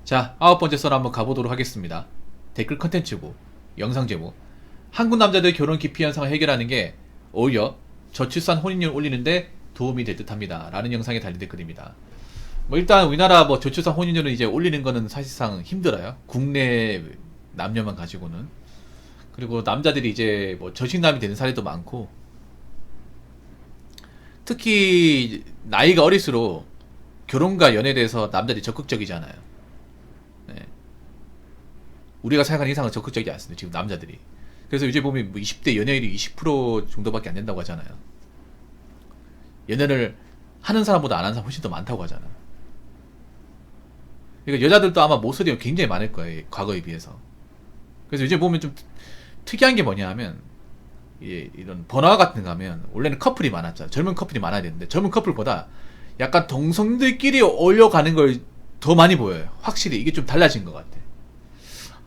자, 9번째 썰 한번 가보도록 하겠습니다. 댓글 컨텐츠고, 영상 제목. 한국 남자들 결혼 기피 현상을 해결하는 게 오히려 저출산 혼인율 올리는데 도움이 될 듯 합니다. 라는 영상에 달린 댓글입니다. 일단 우리나라 저출산 혼인율을 이제 올리는 거는 사실상 힘들어요. 국내 남녀만 가지고는. 그리고 남자들이 이제 저식남이 되는 사례도 많고, 특히 나이가 어릴수록 결혼과 연애에 대해서 남자들이 적극적이잖아요. 네. 우리가 생각하는 이상은 적극적이지 않습니다. 지금 남자들이. 그래서 요즘 보면 20대 연애율이 20% 정도밖에 안 된다고 하잖아요. 연애를 하는 사람보다 안 하는 사람 훨씬 더 많다고 하잖아요. 그러니까 여자들도 아마 모쏠이 굉장히 많을 거예요. 과거에 비해서. 그래서 요즘 보면 좀 특이한 게 뭐냐 하면, 이런 번화가 같은 거 가면 원래는 커플이 많았잖아. 젊은 커플이 많아야 되는데 젊은 커플보다 약간 동성들끼리 어울려가는 걸 더 많이 보여요. 확실히 이게 좀 달라진 것 같아.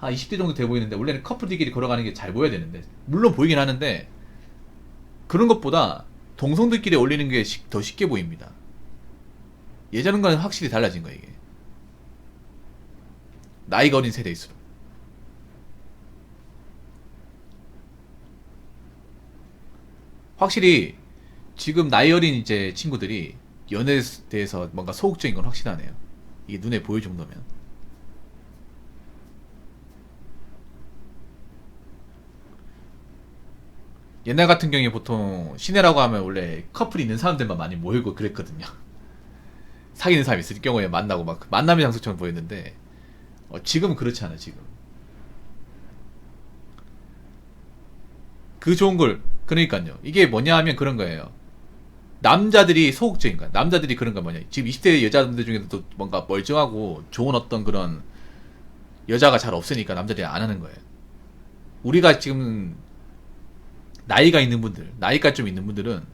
20대 정도 돼 보이는데 원래는 커플들끼리 걸어가는 게 잘 보여야 되는데, 물론 보이긴 하는데 그런 것보다 동성들끼리 어울리는 게 더 쉽게 보입니다. 예전과는 확실히 달라진 거예요. 이게 나이가 어린 세대일수록. 확실히 지금 나이 어린 이제 친구들이 연애에 대해서 뭔가 소극적인 건 확실하네요. 이게 눈에 보일 정도면. 옛날 같은 경우에 보통 시내라고 하면 원래 커플이 있는 사람들만 많이 모이고 그랬거든요. 사귀는 사람이 있을 경우에 만나고 막 만남의 장소처럼 보였는데, 지금은 그렇지 않아. 지금 그 좋은 걸, 그러니까요. 이게 뭐냐 하면 그런 거예요. 남자들이 소극적인 거야. 남자들이 그런 거 뭐냐. 지금 20대 여자분들 중에도 뭔가 멀쩡하고 좋은 어떤 그런 여자가 잘 없으니까 남자들이 안 하는 거예요. 우리가 지금 나이가 있는 분들, 나이가 좀 있는 분들은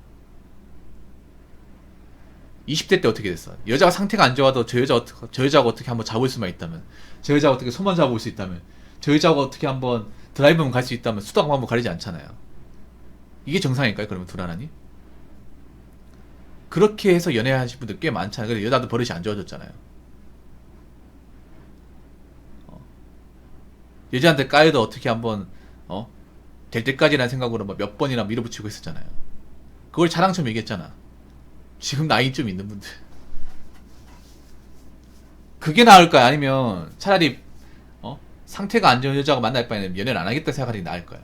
20대 때 어떻게 됐어? 여자가 상태가 안 좋아도 저 여자하고 어떻게 한번 잡을 수만 있다면, 저 여자하고 어떻게 손만 잡을 수 있다면, 저 여자하고 어떻게 한번 드라이브만 갈 수 있다면 수다고 한번 가리지 않잖아요. 이게 정상일까요? 그러면 둘 하나니? 그렇게 해서 연애하신 분들 꽤 많잖아요. 그래서 여자도 버릇이 안 좋아졌잖아요. 여자한테 까여도 어떻게 한번 될 때까지라는 생각으로 몇 번이나 밀어붙이고 있었잖아요. 그걸 자랑처럼 얘기했잖아. 지금 나이 좀 있는 분들. 그게 나을까요? 아니면 차라리 상태가 안 좋은 여자가 만날 바에는 연애를 안 하겠다 생각하는 게 나을 거야.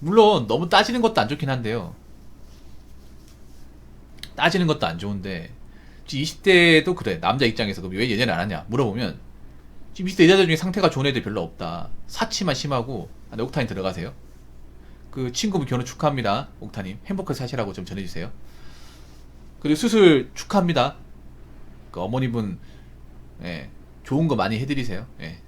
물론 너무 따지는 것도 안 좋긴 한데요. 따지는 것도 안 좋은데, 20대도 그래. 남자 입장에서 왜 연애를 안 하냐 물어보면, 지금 20대 여자들 중에 상태가 좋은 애들 별로 없다. 사치만 심하고. 네, 옥타님 들어가세요. 그 친구분 결혼 축하합니다. 옥타님 행복하게 사시라고 좀 전해주세요. 그리고 수술 축하합니다. 그 어머니분, 예, 좋은 거 많이 해드리세요. 예.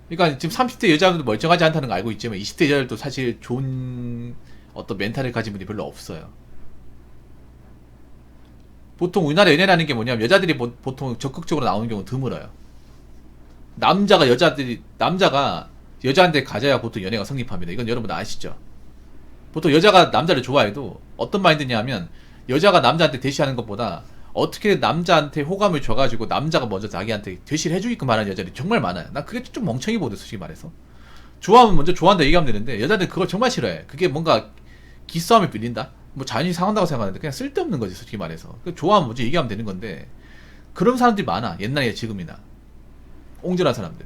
그러니까 지금 30대 여자분도 멀쩡하지 않다는 거 알고 있지만 20대 여자들도 사실 좋은 어떤 멘탈을 가진 분이 별로 없어요. 보통 우리나라 연애라는 게 뭐냐면 여자들이 보통 적극적으로 나오는 경우는 드물어요. 남자가 여자한테 가져야 보통 연애가 성립합니다. 이건 여러분 아시죠? 보통 여자가 남자를 좋아해도 어떤 마인드냐 하면, 여자가 남자한테 대시하는 것보다 어떻게 남자한테 호감을 줘가지고 남자가 먼저 자기한테 대시를 해주게끔 하는 여자들이 정말 많아요. 난 그게 좀 멍청이 보드, 솔직히 말해서. 좋아하면 먼저 좋아한다 얘기하면 되는데 여자들 그걸 정말 싫어해. 그게 뭔가 기싸움에 빌린다? 자연히 상한다고 생각하는데 그냥 쓸데없는 거지, 솔직히 말해서. 좋아하면 먼저 얘기하면 되는 건데, 그런 사람들이 많아. 옛날에 지금이나. 옹졸한 사람들.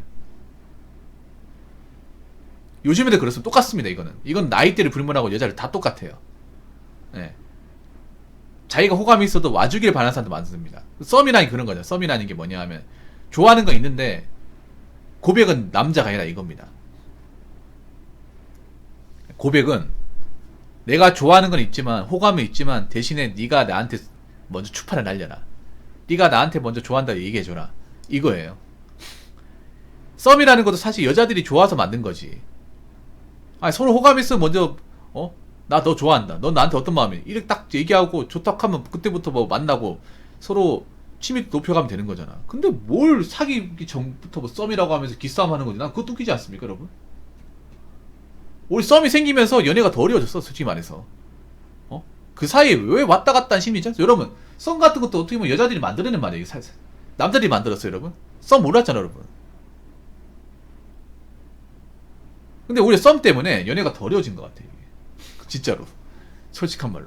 요즘에도 그렇습니다. 똑같습니다. 이건 나이대를 불문하고 여자를 다 똑같아요. 네. 자기가 호감이 있어도 와주길 바라는 사람도 많습니다. 썸이라는 게 그런 거죠. 썸이라는 게 뭐냐 하면, 좋아하는 거 있는데 고백은 남자가 해라 이겁니다. 고백은 내가 좋아하는 건 있지만, 호감이 있지만, 대신에 네가 나한테 먼저 추파를 날려라. 네가 나한테 먼저 좋아한다고 얘기해줘라. 이거예요. 썸이라는 것도 사실 여자들이 좋아서 만든 거지. 서로 호감이 있으면 먼저 나 너 좋아한다. 넌 나한테 어떤 마음이야? 이렇게 딱 얘기하고 좋다 하면 그때부터 만나고 서로 취미 높여가면 되는 거잖아. 근데 뭘 사귀기 전부터 썸이라고 하면서 기싸움 하는 거지. 난 그것도 웃기지 않습니까, 여러분? 우리 썸이 생기면서 연애가 더 어려워졌어, 솔직히 말해서. 그 사이에 왜 왔다 갔다 한 심리죠? 여러분, 썸 같은 것도 어떻게 보면 여자들이 만들어낸 말이에요. 남자들이 만들었어요, 여러분. 썸 몰랐잖아, 여러분. 근데 오히려 썸 때문에 연애가 더 어려워진 것 같아요, 이게. 진짜로. 솔직한 말로.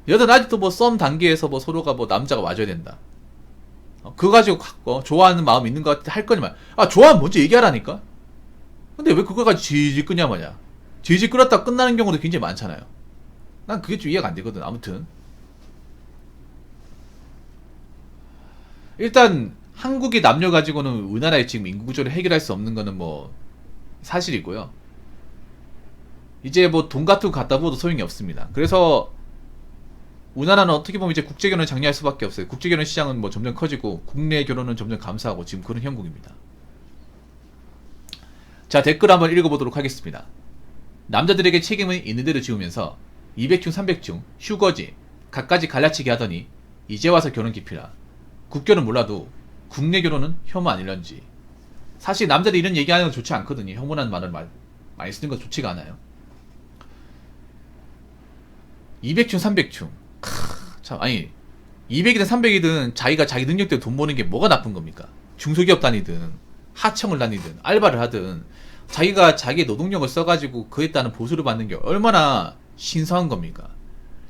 여자는 아직도 뭐 썸 단계에서 뭐 서로가 뭐 남자가 와줘야 된다. 그거 가지고 좋아하는 마음 있는 것 같아 할 거니만. 아, 좋아하면 먼저 얘기하라니까? 근데 왜 그거 가지고 질질 끄냐 마냐. 질질 끌었다 끝나는 경우도 굉장히 많잖아요. 난 그게 좀 이해가 안 되거든. 아무튼 일단 한국의 남녀 가지고는 우리나라의 지금 인구 구조를 해결할 수 없는 거는 뭐 사실이고요. 이제 뭐 돈 같은 거 갖다 부어도 소용이 없습니다. 그래서 우리나라는 어떻게 보면 이제 국제 결혼을 장려할 수밖에 없어요. 국제 결혼 시장은 뭐 점점 커지고 국내 결혼은 점점 감소하고 지금 그런 형국입니다. 자, 댓글 한번 읽어보도록 하겠습니다. 남자들에게 책임을 있는 대로 지우면서 200중 300중 휴거지 갖가지 갈라치기 하더니 이제 와서 결혼 기피라. 국결은 몰라도 국내 결혼은 혐오 아닐런지. 사실 남자들이 이런 얘기하는 건 좋지 않거든요. 혐오라는 말을 많이 쓰는 건 좋지가 않아요. 200중 300중 참, 아니 200이든 300이든 자기가 자기 능력대로 돈 버는 게 뭐가 나쁜 겁니까? 중소기업 다니든 하청을 다니든 알바를 하든 자기가 자기의 노동력을 써가지고 그에 따른 보수를 받는 게 얼마나 신성한 겁니까?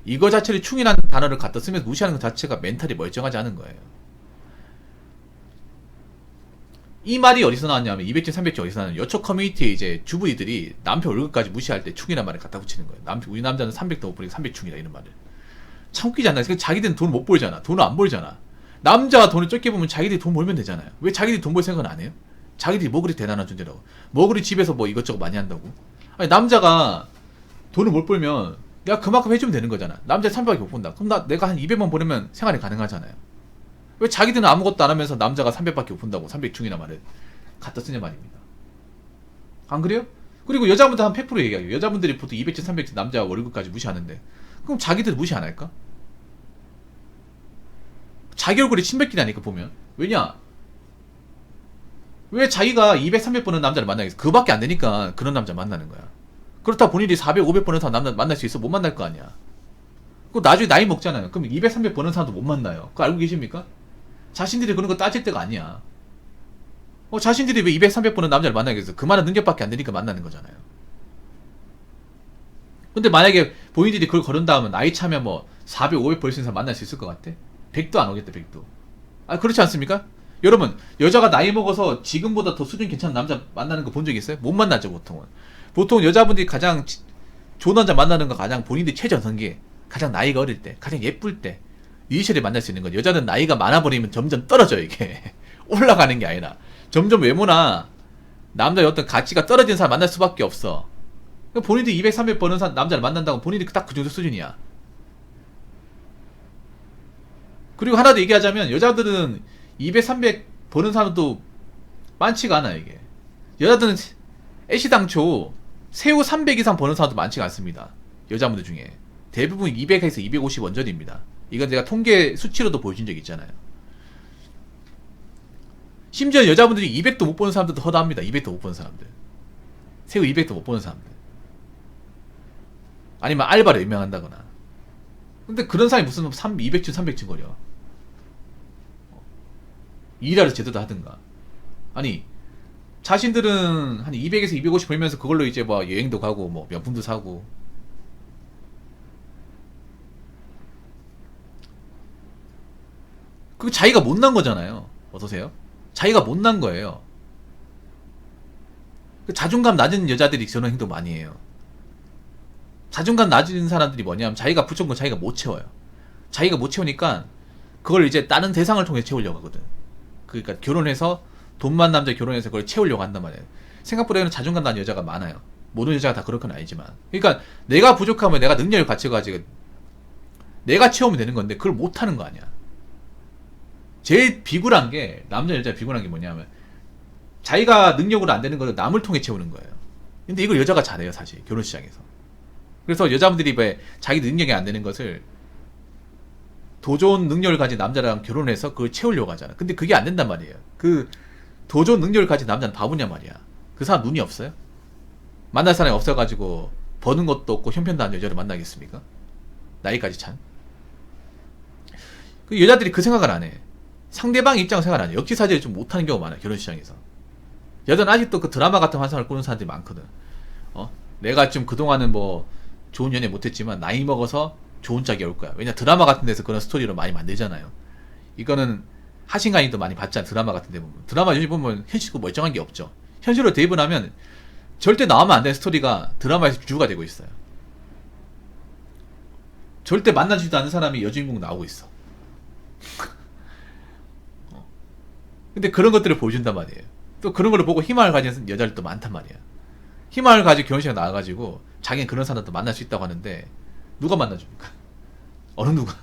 이거 자체를 충이라는 단어를 갖다 쓰면서 무시하는 것 자체가 멘탈이 멀쩡하지 않은 거예요. 이 말이 어디서 나왔냐면 200점 300점 어디서 나왔냐면 여초 커뮤니티에 이제 주부이들이 남편 월급까지 무시할 때 충이라는 말을 갖다 붙이는 거예요. 우리 남자는 300도 못 버니까 300충이다 이런 말을. 참 웃기지 않나요? 자기들은 돈을 못 벌잖아. 돈을 안 벌잖아. 남자가 돈을 적게 보면 자기들이 돈 벌면 되잖아요. 왜 자기들이 돈 벌 생각은 안 해요? 자기들이 뭐 그리 대단한 존재라고. 뭐 그리 집에서 뭐 이것저것 많이 한다고. 아니 남자가 돈을 못 벌면 내가 그만큼 해주면 되는 거잖아. 남자 300밖에 못 본다. 그럼 내가 한 200만 보내면 생활이 가능하잖아요. 왜 자기들은 아무것도 안 하면서 남자가 300밖에 못 본다고 300중이나 말을 갖다 쓰냐 말입니다. 안 그래요? 그리고 여자분들 한 100% 얘기하고 여자분들이 보통 200점 300점 남자 월급까지 무시하는데 그럼 자기들 무시 안 할까? 자기 얼굴이 침뱉기라니까 보면. 왜냐? 왜 자기가 200, 300 버는 남자를 만나겠어? 그거밖에 안 되니까 그런 남자 만나는 거야. 그렇다 본인이 400, 500 버는 사람 남자 만날 수 있어? 못 만날 거 아니야. 그 나중에 나이 먹잖아요. 그럼 200, 300 버는 사람도 못 만나요. 그거 알고 계십니까? 자신들이 그런 거 따질 때가 아니야. 자신들이 왜 200, 300 버는 남자를 만나겠어? 그만한 능력밖에 안 되니까 만나는 거잖아요. 근데 만약에 본인들이 그걸 거른 다음에 나이 차면 뭐 400, 500 벌 수 있는 사람 만날 수 있을 것 같아? 100도 안 오겠다, 100도. 아, 그렇지 않습니까? 여러분, 여자가 나이 먹어서 지금보다 더 수준 괜찮은 남자 만나는 거 본 적 있어요? 못 만나죠, 보통은. 보통 여자분들이 가장 좋은 남자 만나는 거 가장 본인들이 최전성기에 가장 나이가 어릴 때, 가장 예쁠 때, 이 시절에 만날 수 있는 거죠. 여자는 나이가 많아버리면 점점 떨어져요, 이게. 올라가는 게 아니라. 점점 외모나 남자의 어떤 가치가 떨어지는 사람 만날 수밖에 없어. 본인들이 200, 300 버는 남자를 만난다고 본인이 딱 그 정도 수준이야. 그리고 하나 더 얘기하자면 여자들은 200, 300 버는 사람도 많지가 않아 이게. 여자들은 애시당초 새우 300 이상 버는 사람도 많지가 않습니다. 여자분들 중에. 대부분 200에서 250 원전입니다. 이건 제가 통계 수치로도 보여준 적이 있잖아요. 심지어 여자분들이 200도 못 버는 사람들도 허다합니다. 200도 못 버는 사람들. 새우 200도 못 버는 사람들. 아니면 알바를 유명한다거나. 근데 그런 사람이 무슨 200층 300층 거려. 일하러 제대로 하든가. 아니 자신들은 한 200에서 250 벌면서 그걸로 이제 뭐 여행도 가고 뭐 명품도 사고. 그거 자기가 못난 거잖아요. 어떠세요? 자기가 못난 거예요. 자존감 낮은 여자들이 저런 행동 많이 해요. 자존감 낮은 사람들이 뭐냐면 자기가 부족한 건 자기가 못 채워요. 자기가 못 채우니까 그걸 이제 다른 대상을 통해 채우려고 하거든. 그러니까 결혼해서 돈 많은 남자 결혼해서 그걸 채우려고 한단 말이에요. 생각보다는 자존감 낮은 여자가 많아요. 모든 여자가 다 그럴 건 아니지만. 그러니까 내가 부족하면 내가 능력을 갖춰가지고 내가 채우면 되는 건데 그걸 못하는 거 아니야. 제일 비굴한 게 남자 여자 비굴한 게 뭐냐면 자기가 능력으로 안 되는 걸 남을 통해 채우는 거예요. 근데 이걸 여자가 잘해요 사실 결혼 시장에서. 그래서 여자분들이 왜 자기 능력이 안 되는 것을 더 좋은 능력을 가진 남자랑 결혼해서 그걸 채우려고 하잖아. 근데 그게 안 된단 말이에요. 그 더 좋은 능력을 가진 남자는 바보냐 말이야. 그 사람 눈이 없어요? 만날 사람이 없어가지고 버는 것도 없고 형편도 안 좋은 여자를 만나겠습니까? 나이까지 찬. 그 여자들이 그 생각을 안 해. 상대방 입장 생각 안 해. 역지사지를 좀 못하는 경우가 많아, 결혼시장에서. 여자는 아직도 그 드라마 같은 환상을 꾸는 사람들이 많거든. 내가 좀 그동안은 뭐 좋은 연애 못했지만 나이 먹어서 좋은 짝이 올 거야. 왜냐, 드라마 같은 데서 그런 스토리로 많이 만들잖아요. 이거는 하신간이도 많이 봤잖아, 드라마 같은 데 보면. 드라마 요즘 보면 현실고 멀쩡한 게 없죠. 현실로 대입을 하면 절대 나오면 안 되는 스토리가 드라마에서 주가 되고 있어요. 절대 만나지도 않는 사람이 여주인공 나오고 있어. 근데 그런 것들을 보여준단 말이에요. 또 그런 걸 보고 희망을 가진 여자들도 많단 말이야. 희망을 가지고 결혼식에 나와가지고 자기는 그런 사람도 만날 수 있다고 하는데 누가 만나줍니까? 어느 누가?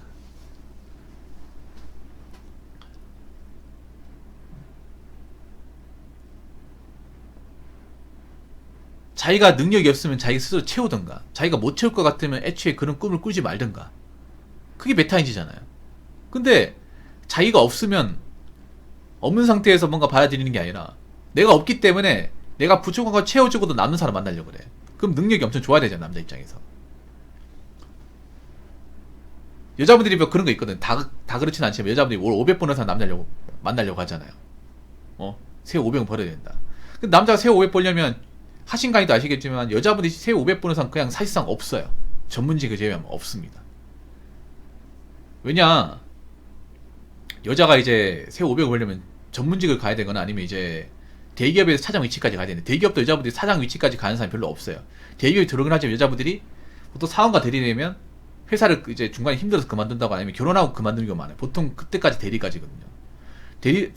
자기가 능력이 없으면 자기 스스로 채우던가, 자기가 못 채울 것 같으면 애초에 그런 꿈을 꾸지 말던가. 그게 메타인지잖아요. 근데 자기가 없으면 없는 상태에서 뭔가 받아들이는 게 아니라 내가 없기 때문에 내가 부족한 거 채워주고도 남는 사람 만나려고 그래. 그럼 능력이 엄청 좋아야 되잖아, 남자 입장에서. 여자분들이 뭐 그런 거 있거든. 다 그렇진 않지만 여자분들이 월 500 버는 사람 만나려고 하잖아요. 세 500은 벌어야 된다. 근데 남자가 세 500 벌려면 하신 강의도 아시겠지만 여자분들이 세 500 버는 사람 그냥 사실상 없어요. 전문직을 제외하면 없습니다. 왜냐, 여자가 이제 세 500을 벌려면 전문직을 가야 되거나 아니면 이제 대기업에서 사장 위치까지 가야 되는데, 대기업도 여자분들이 사장 위치까지 가는 사람이 별로 없어요. 대기업에 들어오긴 하지만 여자분들이 보통 사원과 대리되면 회사를 이제 중간에 힘들어서 그만둔다고 아니면 결혼하고 그만두는 경우가 많아요. 보통 그때까지 대리까지거든요.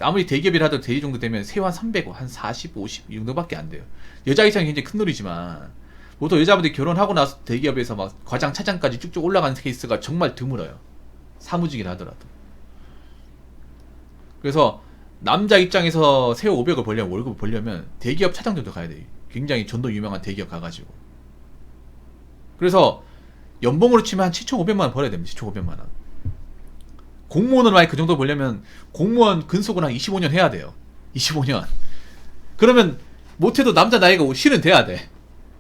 아무리 대기업이라 하도 대리 정도 되면 세후 한 300, 한 40, 50 이 정도밖에 안 돼요. 여자 입장이 굉장히 큰 놀이지만 보통 여자분들이 결혼하고 나서 대기업에서 막 과장, 차장까지 쭉쭉 올라가는 케이스가 정말 드물어요. 사무직이라 하더라도. 그래서 남자 입장에서 세후 500을 벌려면, 월급을 벌려면 대기업 차장 정도 가야 돼요. 굉장히 전도 유명한 대기업 가가지고. 그래서 연봉으로 치면 한 7,500만원 벌어야 됩니다. 7,500만원. 공무원으로 만약 그 정도 벌려면 공무원 근속은 한 25년 해야 돼요. 25년. 그러면 못해도 남자 나이가 실은 돼야 돼.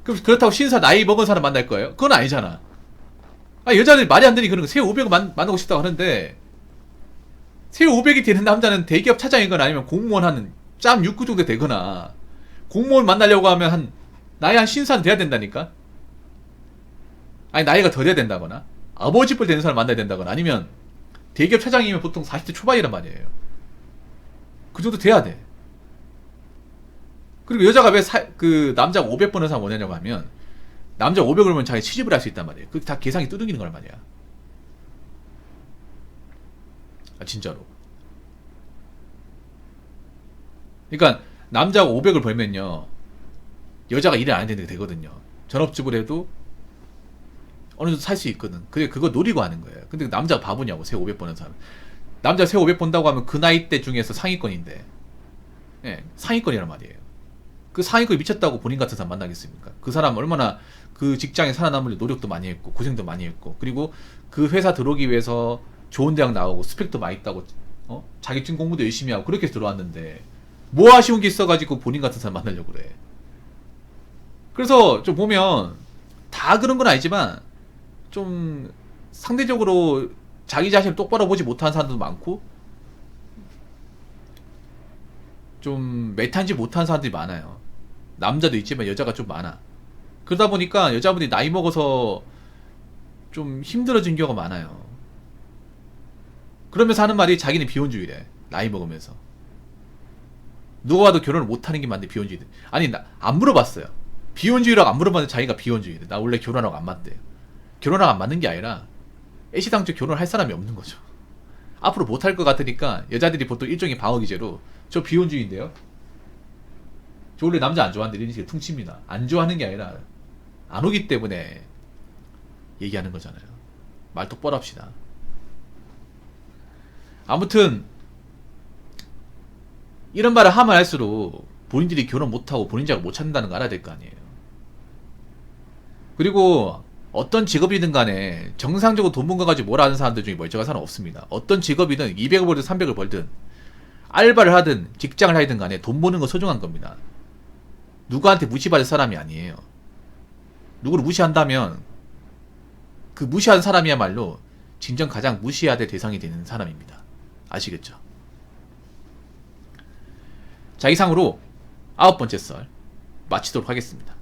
그럼 그렇다고 신사 나이 먹은 사람 만날 거예요? 그건 아니잖아. 여자들이 말이 안 되니 그런 거 세후 500을 만나고 싶다고 하는데, 세후 500이 되는 남자는 대기업 차장이거나 아니면 공무원 한 짬 6구 정도 되거나, 공무원 만나려고 하면 나이 한 신사는 돼야 된다니까? 아니, 나이가 더 돼야 된다거나, 아버지뻘 되는 사람 만나야 된다거나, 아니면 대기업 차장이면 보통 40대 초반이란 말이에요. 그 정도 돼야 돼. 그리고 여자가 왜 남자가 500 버는 사람 원하냐고 하면, 남자가 500 벌면 자기 취직을 할 수 있단 말이에요. 그게 다 계산이 뚜둥이는 거란 말이야. 진짜로. 그러니까 남자가 500을 벌면요, 여자가 일을 안 해도 되거든요. 전업주부를 해도 어느 정도 살 수 있거든. 근데 그거 노리고 하는 거예요. 근데 남자가 바보냐고, 세 500 버는 사람. 남자 세 500 번다고 하면 그 나이대 중에서 상위권인데, 상위권이란 말이에요. 그 상위권이 미쳤다고 본인 같은 사람 만나겠습니까? 그 사람 얼마나 그 직장에 살아남으려 노력도 많이 했고 고생도 많이 했고, 그리고 그 회사 들어오기 위해서 좋은 대학 나오고 스펙도 많이 있다고 자격증 공부도 열심히 하고 그렇게 들어왔는데 뭐 아쉬운 게 있어가지고 본인 같은 사람 만나려고 그래. 그래서 좀 보면 다 그런 건 아니지만 좀 상대적으로 자기 자신을 똑바로 보지 못하는 사람도 많고 좀 메타인지 못하는 사람들이 많아요. 남자도 있지만 여자가 좀 많아. 그러다 보니까 여자분들이 나이 먹어서 좀 힘들어진 경우가 많아요. 그러면서 하는 말이 자기는 비혼주의래. 나이 먹으면서. 누가 봐도 결혼을 못하는 게 맞는데 비혼주의래. 아니, 안 물어봤어요. 비혼주의라고 안 물어봤는데 자기가 비혼주의래. 나 원래 결혼하고 안 맞대요. 결혼하고 안 맞는 게 아니라 애시당초 결혼을 할 사람이 없는 거죠. 앞으로 못할 것 같으니까 여자들이 보통 일종의 방어기제로 저 비혼주의인데요, 저 원래 남자 안 좋아하는데 이런 식으로 퉁칩니다. 안 좋아하는 게 아니라 안 오기 때문에 얘기하는 거잖아요. 말 똑바로 합시다. 아무튼 이런 말을 하면 할수록 본인들이 결혼 못하고 본인 자를 못 찾는다는 거 알아야 될 거 아니에요. 그리고 어떤 직업이든 간에 정상적으로 돈 번 거 가지고 뭘 하는 사람들 중에 멀쩡한 사람 없습니다. 어떤 직업이든 200을 벌든 300을 벌든 알바를 하든 직장을 하든 간에 돈 버는 거 소중한 겁니다. 누구한테 무시받을 사람이 아니에요. 누구를 무시한다면 그 무시한 사람이야말로 진정 가장 무시해야 될 대상이 되는 사람입니다. 아시겠죠? 자, 이상으로 9번째 썰 마치도록 하겠습니다.